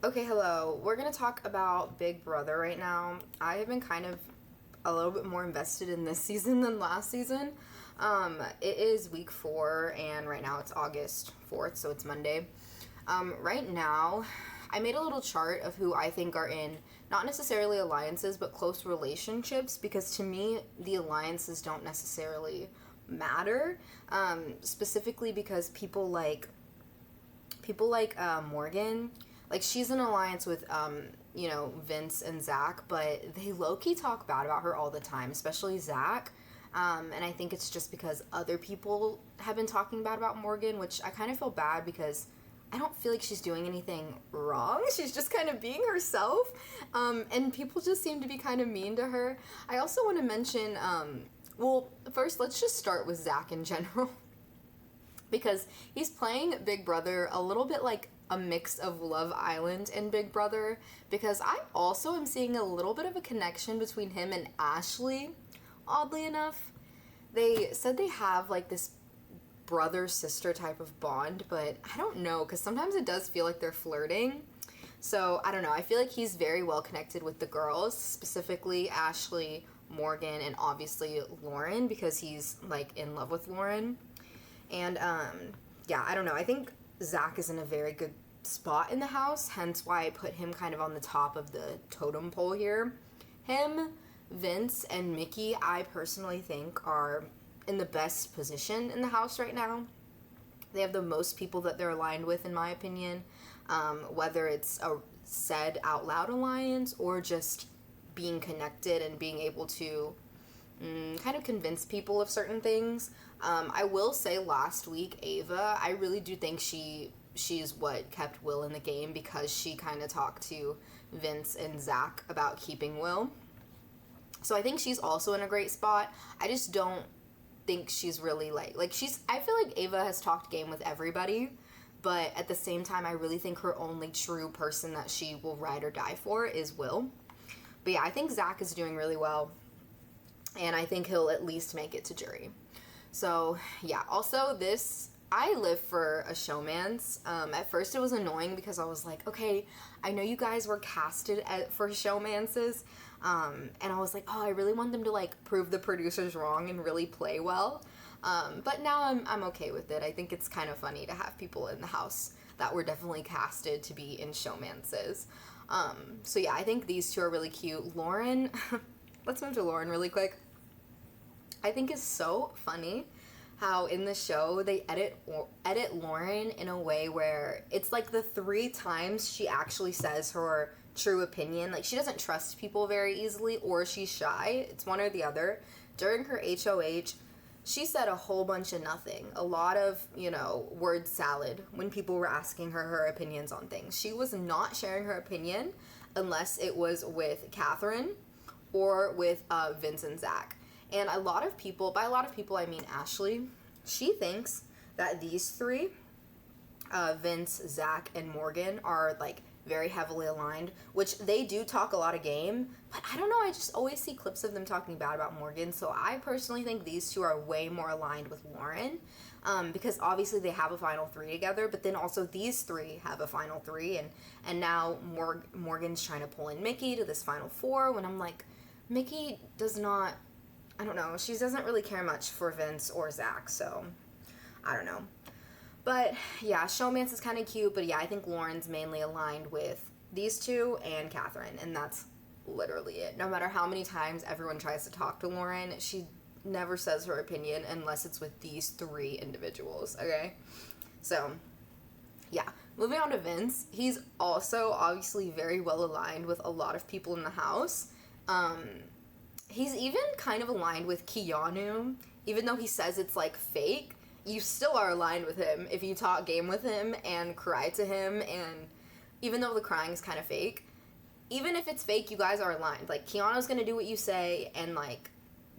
Okay, hello. We're going to talk about Big Brother right now. I have been kind of a little bit more invested in this season than last season. It is week 4, and right now it's August 4th, so it's Monday. Right now, I made a little chart of who I think are in not necessarily alliances, but close relationships, because to me, the alliances don't necessarily matter. Specifically because people like Morgan, like she's in alliance with Vince and Zach, but they low-key talk bad about her all the time, especially Zach. And I think it's just because other people have been talking bad about Morgan, which I kind of feel bad because I don't feel like she's doing anything wrong. She's just kind of being herself. And people just seem to be kind of mean to her. I also want to mention, well, first, let's just start with Zach in general. Because he's playing Big Brother a little bit like a mix of Love Island and Big Brother, because I also am seeing a little bit of a connection between him and Ashley, oddly enough. They said they have like this brother-sister type of bond, but I don't know, because sometimes it does feel like they're flirting. So, I don't know, I feel like he's very well connected with the girls, specifically Ashley, Morgan, and obviously Lauren, because he's like in love with Lauren. And, yeah, I don't know. I think Zach is in a very good spot in the house, hence why I put him kind of on the top of the totem pole here. Him, Vince, and Mickey, I personally think are in the best position in the house right now. They have the most people that they're aligned with, in my opinion, whether it's a said out loud alliance or just being connected and being able to kind of convince people of certain things. I will say last week, Ava, I really do think she's what kept Will in the game, because she kind of talked to Vince and Zach about keeping Will. So I think she's also in a great spot. I just don't think she's really I feel like Ava has talked game with everybody, but at the same time, I really think her only true person that she will ride or die for is Will. But yeah, I think Zach is doing really well, and I think he'll at least make it to jury. So, yeah. Also, I live for a showmance. At first, it was annoying because I was like, okay, I know you guys were casted for showmances, and I was like, oh, I really want them to, like, prove the producers wrong and really play well. But now I'm okay with it. I think it's kind of funny to have people in the house that were definitely casted to be in showmances. So, yeah, I think these two are really cute. Lauren... Let's move to Lauren really quick. I think it's so funny how in the show they edit Lauren in a way where it's like the 3 times she actually says her true opinion. Like, she doesn't trust people very easily, or she's shy. It's one or the other. During her HOH, she said a whole bunch of nothing. A lot of, word salad when people were asking her opinions on things. She was not sharing her opinion unless it was with Catherine or with Vince and Zach. And by a lot of people I mean Ashley, she thinks that these 3, Vince, Zach, and Morgan, are like very heavily aligned, which they do talk a lot of game, but I don't know, I just always see clips of them talking bad about Morgan, so I personally think these two are way more aligned with Lauren, because obviously they have a final 3 together, but then also these 3 have a final 3, and now Morgan's trying to pull in Mickey to this final 4, when I'm like, Mickey does not, I don't know, she doesn't really care much for Vince or Zach, so I don't know. But yeah, showmance is kind of cute, but yeah, I think Lauren's mainly aligned with these 2 and Catherine, and that's literally it. No matter how many times everyone tries to talk to Lauren, she never says her opinion unless it's with these 3 individuals, okay? So, yeah. Moving on to Vince, he's also obviously very well aligned with a lot of people in the house. He's even kind of aligned with Keanu, even though he says it's like fake. You still are aligned with him if you talk game with him and cry to him, and even though the crying is kind of fake, even if it's fake, you guys are aligned. Like, Keanu's gonna do what you say, and like,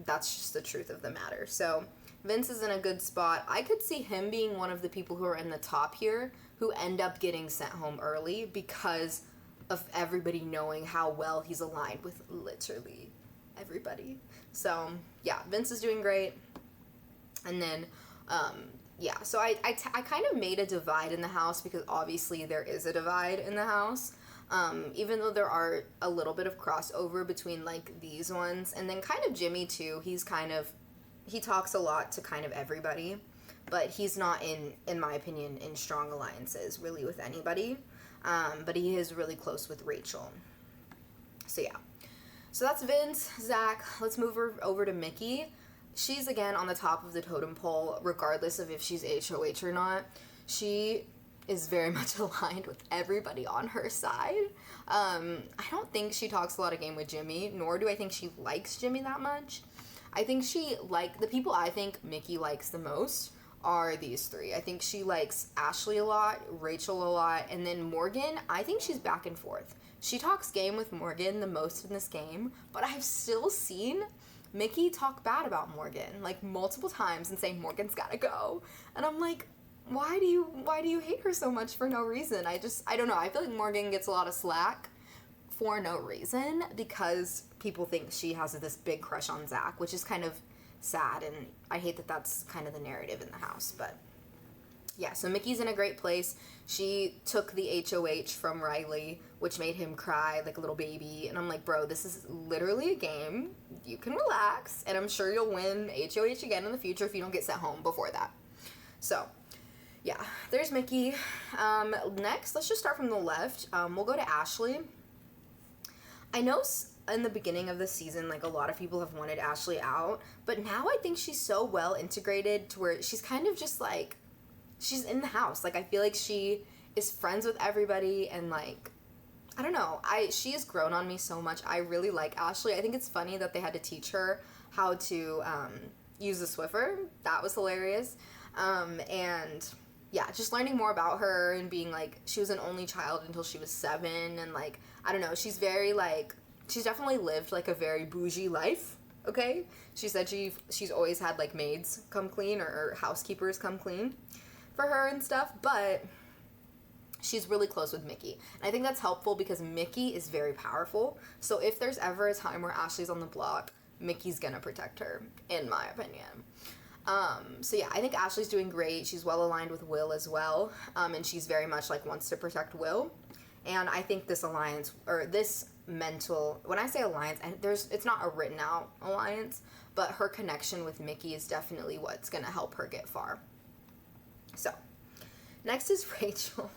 that's just the truth of the matter. So Vince is in a good spot. I could see him being one of the people who are in the top here who end up getting sent home early because of everybody knowing how well he's aligned with literally everybody. So yeah, Vince is doing great. And then yeah, so I kind of made a divide in the house because obviously there is a divide in the house. Even though there are a little bit of crossover between, like, these ones. And then kind of Jimmy, too. He talks a lot to kind of everybody. But he's not, in my opinion, in strong alliances, really, with anybody. But he is really close with Rachel. So, yeah. So that's Vince, Zach. Let's move her over to Mickey. She's, again, on the top of the totem pole, regardless of if she's HOH or not. She is very much aligned with everybody on her side. I don't think she talks a lot of game with Jimmy, nor do I think she likes Jimmy that much. I think the people I think Mickey likes the most are these three. I think she likes Ashley a lot, Rachel a lot, and then Morgan, I think she's back and forth. She talks game with Morgan the most in this game, but I've still seen Mickey talk bad about Morgan, like, multiple times and say Morgan's gotta go. And I'm like, why do you hate her so much for no reason? I don't know. I feel like Morgan gets a lot of slack for no reason because people think she has this big crush on Zach, which is kind of sad, and I hate that that's kind of the narrative in the house. But yeah, so Mickey's in a great place. She took the HOH from Reilly, which made him cry like a little baby, and I'm like, bro, this is literally a game. You can relax, and I'm sure you'll win HOH again in the future if you don't get sent home before that. So yeah, there's Mickey. Next, let's just start from the left. We'll go to Ashley. I know in the beginning of the season, like, a lot of people have wanted Ashley out, but now I think she's so well integrated to where she's kind of just, like, she's in the house. Like, I feel like she is friends with everybody, and, like, I don't know. She has grown on me so much. I really like Ashley. I think it's funny that they had to teach her how to use the Swiffer. That was hilarious. And yeah, just learning more about her and being, like, she was an only child until she was 7, and, like, I don't know, she's very, like, she's definitely lived, like, a very bougie life, okay? She said she's always had, like, maids come clean or housekeepers come clean for her and stuff, but she's really close with Mickey. And I think that's helpful because Mickey is very powerful, so if there's ever a time where Ashley's on the block, Mickey's gonna protect her, in my opinion. So yeah, I think Ashley's doing great. She's well aligned with Will as well, and she's very much, like, wants to protect Will. And I think this alliance, or this mental, when I say alliance, it's not a written out alliance, but her connection with Mickey is definitely what's gonna help her get far. So, next is Rachel.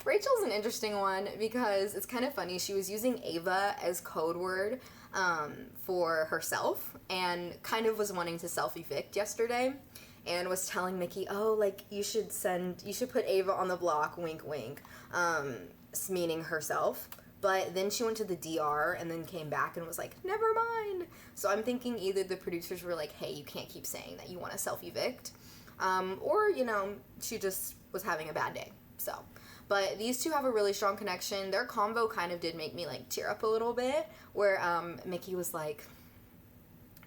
Rachel's an interesting one because it's kind of funny. She was using Ava as code word for herself, and kind of was wanting to self-evict yesterday, and was telling Mickey, oh, like, you should put Ava on the block, wink wink, meaning herself. But then she went to the DR and then came back and was like, never mind. So I'm thinking either the producers were like, hey, you can't keep saying that you want to self-evict, or, you know, she just was having a bad day. So, but these two have a really strong connection. Their convo kind of did make me, like, tear up a little bit, where Mickey was like,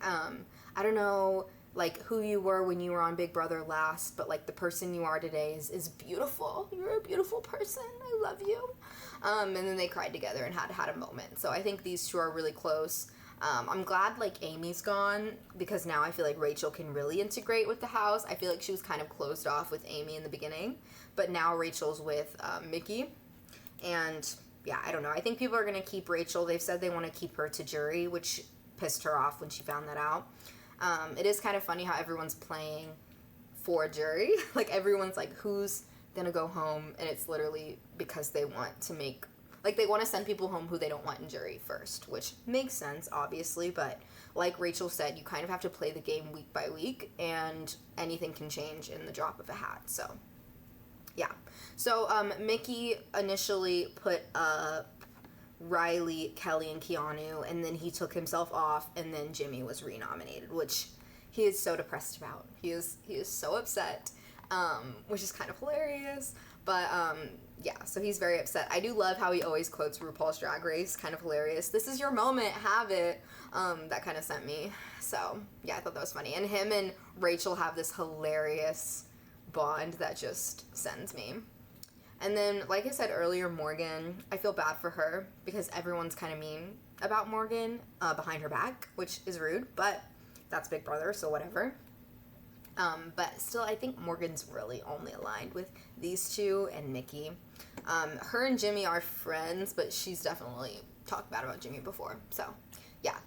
I don't know, like, who you were when you were on Big Brother last, but, like, the person you are today is beautiful. You're a beautiful person. I love you. And then they cried together and had a moment. So I think these two are really close. I'm glad, like, Amy's gone, because now I feel like Rachel can really integrate with the house. I feel like she was kind of closed off with Amy in the beginning, but now Rachel's with Mickey. And yeah, I don't know. I think people are going to keep Rachel. They've said they want to keep her to jury, which pissed her off when she found that out. It is kind of funny how everyone's playing for jury. Like, everyone's like, who's going to go home? And it's literally because they want to make, like, they want to send people home who they don't want in jury first, which makes sense, obviously. But like Rachel said, you kind of have to play the game week by week, and anything can change in the drop of a hat. So yeah. So Mickey initially put Reilly, Kelly, and Keanu, and then he took himself off, and then Jimmy was renominated, which he is so depressed about. He is so upset, which is kind of hilarious. But yeah, so he's very upset. I do love how he always quotes RuPaul's Drag Race, kind of hilarious. This is your moment, have it. That kind of sent me. So yeah, I thought that was funny. And him and Rachel have this hilarious bond that just sends me. And then, like I said earlier, Morgan, I feel bad for her because everyone's kind of mean about Morgan behind her back, which is rude, but that's Big Brother, so whatever. But still, I think Morgan's really only aligned with these two and Nikki. Her and Jimmy are friends, but she's definitely talked bad about Jimmy before. So, yeah.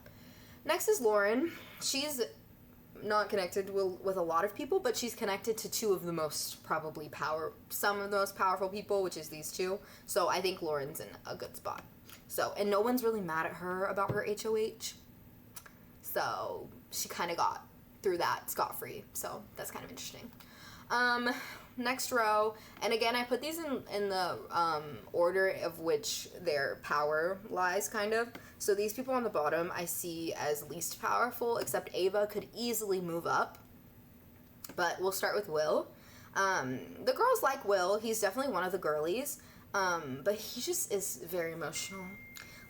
Next is Lauren. She's not connected with a lot of people, but she's connected to some of the most powerful people, which is these two. So I think Lauren's in a good spot. So, and no one's really mad at her about her HOH. So she kind of got through that scot-free. So that's kind of interesting. Next row, and again, I put these in the order of which their power lies, kind of. So these people on the bottom I see as least powerful, except Ava could easily move up. But we'll start with Will. The girls like Will. He's definitely one of the girlies, but he just is very emotional.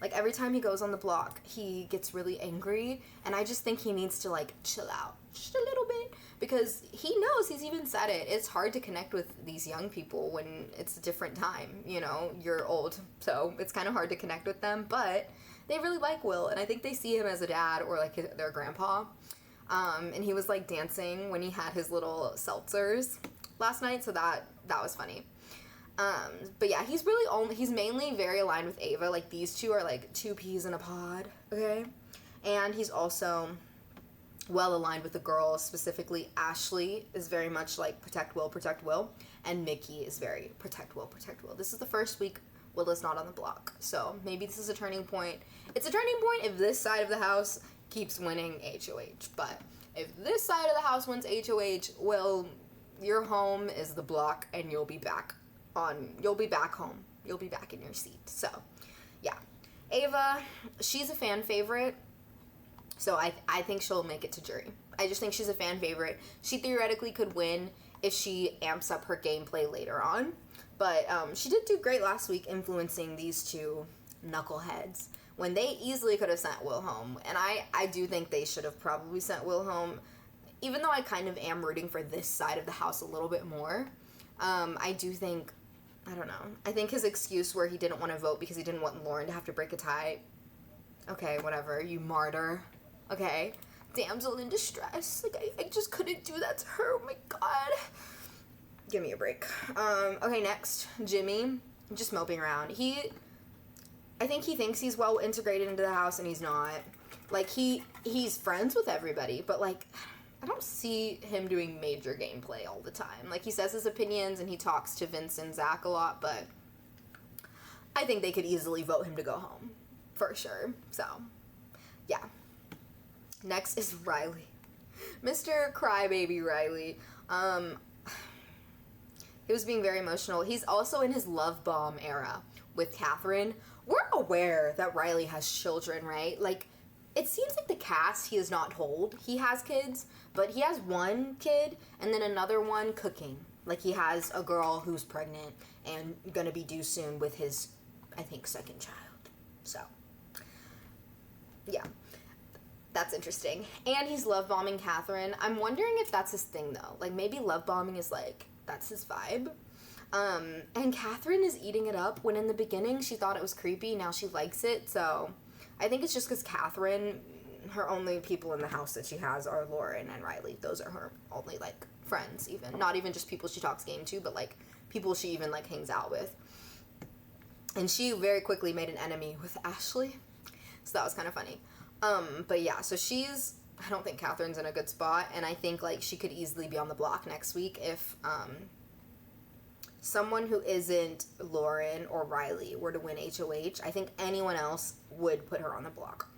Like, every time he goes on the block, he gets really angry, and I just think he needs to, like, chill out just a little bit, because he knows, he's even said it, it's hard to connect with these young people when it's a different time, you know, you're old, so it's kind of hard to connect with them, but they really like Will, and I think they see him as a dad or, like, their grandpa, and he was, like, dancing when he had his little seltzers last night, so that was funny. But yeah, he's mainly very aligned with Ava. Like, these two are like two peas in a pod, okay? And he's also well aligned with the girls, specifically Ashley is very much like protect Will, and Mickey is very protect Will. This is the first week Will is not on the block, so maybe this is a turning point. It's a turning point if this side of the house keeps winning HOH, but if this side of the house wins HOH, Will, your home is the block, and you'll be back home. You'll be back in your seat. So, yeah. Ava, she's a fan favorite. So I think she'll make it to jury. I just think she's a fan favorite. She theoretically could win if she amps up her gameplay later on. But she did do great last week influencing these two knuckleheads when they easily could have sent Will home. And I do think they should have probably sent Will home. Even though I kind of am rooting for this side of the house a little bit more, I do think, I don't know. I think his excuse where he didn't want to vote because he didn't want Lauren to have to break a tie. Okay, whatever. You martyr. Okay. Damsel in distress. Like, I just couldn't do that to her. Oh my god. Give me a break. Okay, next. Jimmy. Just moping around. I think he thinks he's well integrated into the house, and he's not. Like, he's friends with everybody, but, like, I don't see him doing major gameplay all the time. Like, he says his opinions and he talks to Vince and Zach a lot, but I think they could easily vote him to go home. For sure. So, yeah. Next is Reilly. Mr. Crybaby Reilly. He was being very emotional. He's also in his love bomb era with Catherine. We're aware that Reilly has children, right? Like, it seems like the cast he is not told he has kids, but he has one kid and then another one cooking. Like, he has a girl who's pregnant and gonna be due soon with his, I think, second child. So, yeah. That's interesting. And he's love bombing Catherine. I'm wondering if that's his thing, though. Like, maybe love bombing is, like, that's his vibe. And Catherine is eating it up when in the beginning she thought it was creepy. Now she likes it, so I think it's just because Catherine, her only people in the house that she has are Lauren and Reilly. Those are her only, like, friends, even. Not even just people she talks game to, but, like, people she even, like, hangs out with. And she very quickly made an enemy with Ashley. So that was kind of funny. But yeah, so I don't think Catherine's in a good spot, and I think, like, she could easily be on the block next week if, someone who isn't Lauren or Reilly were to win HOH. I think anyone else would put her on the block.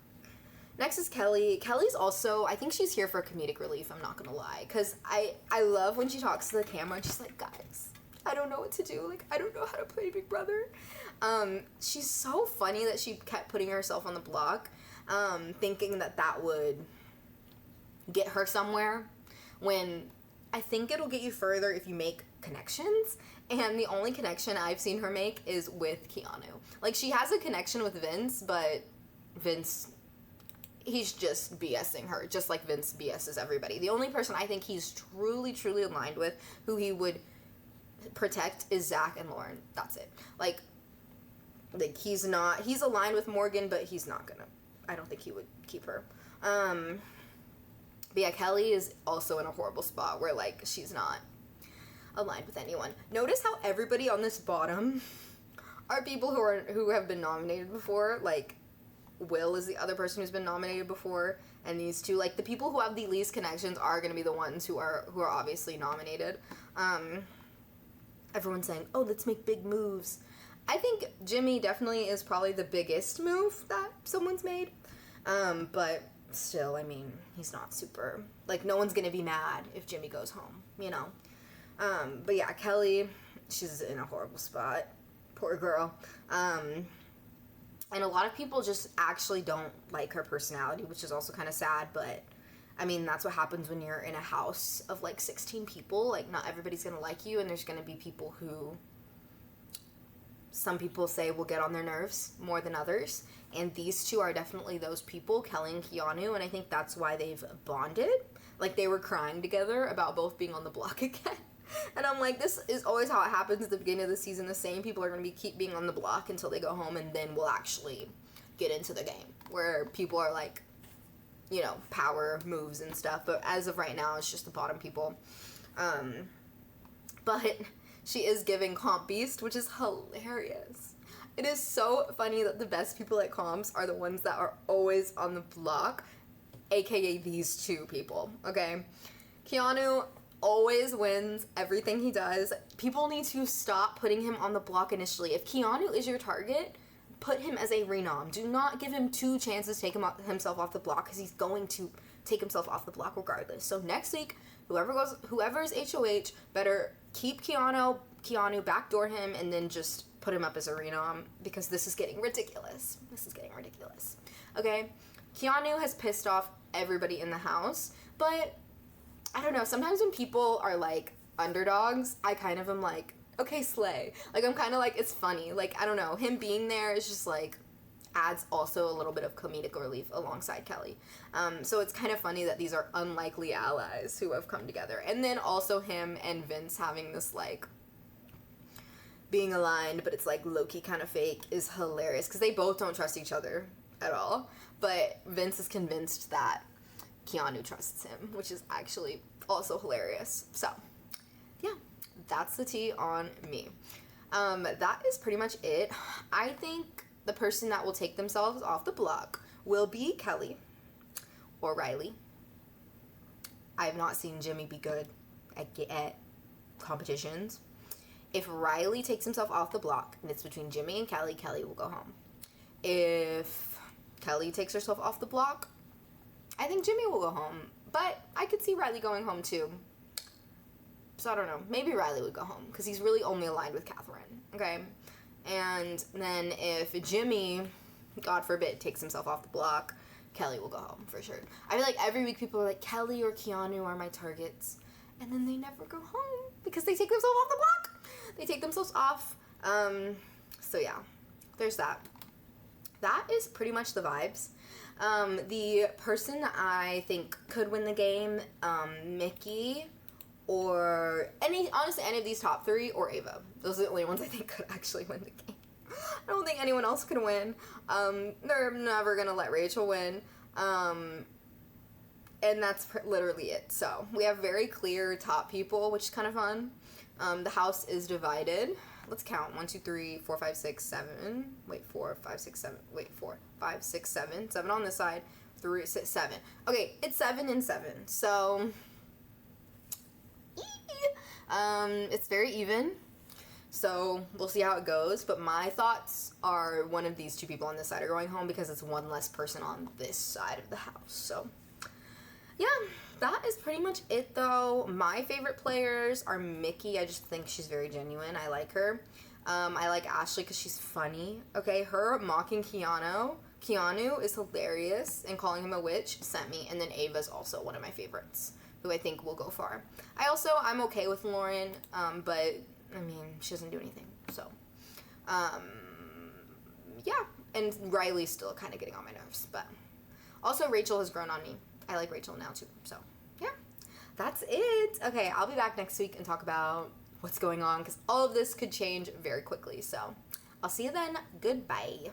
Next is Kelly. Kelly's also, I think she's here for comedic relief, I'm not gonna lie, because I love when she talks to the camera and she's like, guys, I don't know what to do, like, I don't know how to play Big Brother. She's so funny that she kept putting herself on the block, thinking that would get her somewhere, when I think it'll get you further if you make connections, and the only connection I've seen her make is with Keanu. Like, she has a connection with Vince, but Vince, he's just BSing her, just like Vince BS's everybody. The only person I think he's truly, truly aligned with, who he would protect, is Zach and Lauren. That's it. Like he's aligned with Morgan, but he's not gonna, I don't think he would keep her. But yeah, Kelly is also in a horrible spot where, like, she's not aligned with anyone. Notice how everybody on this bottom are people who have been nominated before. Like, Will is the other person who's been nominated before, and these two, like, the people who have the least connections are going to be the ones who are obviously nominated. Everyone's saying, oh, let's make big moves. I think Jimmy definitely is probably the biggest move that someone's made. But still, I mean, he's not super, like, no one's gonna be mad if Jimmy goes home, you know? But yeah, Kelly, she's in a horrible spot. Poor girl. And a lot of people just actually don't like her personality, which is also kind of sad, but I mean, that's what happens when you're in a house of, like, 16 people. Like, not everybody's gonna like you, and there's gonna be people who, some people say, will get on their nerves more than others. And these two are definitely those people, Kelly and Keanu, and I think that's why they've bonded. Like, they were crying together about both being on the block again. And I'm like, this is always how it happens at the beginning of the season. The same people are going to keep being on the block until they go home, and then we'll actually get into the game, where people are like, you know, power moves and stuff. But as of right now, it's just the bottom people. But she is giving Comp Beast, which is hilarious. It is so funny that the best people at comps are the ones that are always on the block, aka these two people, okay? Keanu always wins everything he does. People need to stop putting him on the block initially. If Keanu is your target, put him as a renom. Do not give him two chances to take himself off the block, because he's going to take himself off the block regardless. So next week, whoever's HOH, better keep Keanu, backdoor him, and then just put him up as a renom, because this is getting ridiculous. Okay? Keanu has pissed off everybody in the house, but I don't know, sometimes when people are, like, underdogs, I kind of am like, okay, slay. Like, I'm kind of like, it's funny. Like, I don't know, him being there is just, like, adds also a little bit of comedic relief alongside Kelly. So it's kind of funny that these are unlikely allies who have come together. And then also him and Vince having this, like, being aligned, but it's, like, low-key kind of fake is hilarious, because they both don't trust each other at all. But Vince is convinced that Keanu trusts him, which is actually also hilarious. So, yeah, that's the tea on me. That is pretty much it. I think the person that will take themselves off the block will be Kelly or Reilly. I have not seen Jimmy be good at competitions. If Reilly takes himself off the block and it's between Jimmy and Kelly, Kelly will go home. If Kelly takes herself off the block, I think Jimmy will go home. But I could see Reilly going home too. So I don't know. Maybe Reilly would go home, because he's really only aligned with Catherine. Okay? And then if Jimmy, God forbid, takes himself off the block, Kelly will go home for sure. I feel like every week people are like, Kelly or Keanu are my targets. And then they never go home because they take themselves off the block. They take themselves off. So yeah, there's that. That is pretty much the vibes. The person that I think could win the game, Mickey, or honestly, any of these top three, or Ava. Those are the only ones I think could actually win the game. I don't think anyone else could win. They're never gonna let Rachel win. And that's literally it. So we have very clear top people, which is kind of fun. The house is divided. Let's count. 1, 2, 3, 4, 5, 6, 7. Wait, 4, 5, 6, 7. Wait, 4, 5, 6, 7. 7 on this side. 3, 6, 7. Okay, it's 7 and 7. So, it's very even. So, we'll see how it goes. But my thoughts are one of these two people on this side are going home, because it's one less person on this side of the house. So, yeah, that is pretty much it, though. My favorite players are Mickey. I just think she's very genuine. I like her. I like Ashley because she's funny. Okay, her mocking Keanu is hilarious, and calling him a witch sent me. And then Ava's also one of my favorites, who I think will go far. I'm okay with Lauren, but, I mean, she doesn't do anything. So, yeah. And Reilly's still kind of getting on my nerves, but also Rachel has grown on me. I like Rachel now too. So, yeah, that's it. Okay, I'll be back next week and talk about what's going on, because all of this could change very quickly. So, I'll see you then. Goodbye.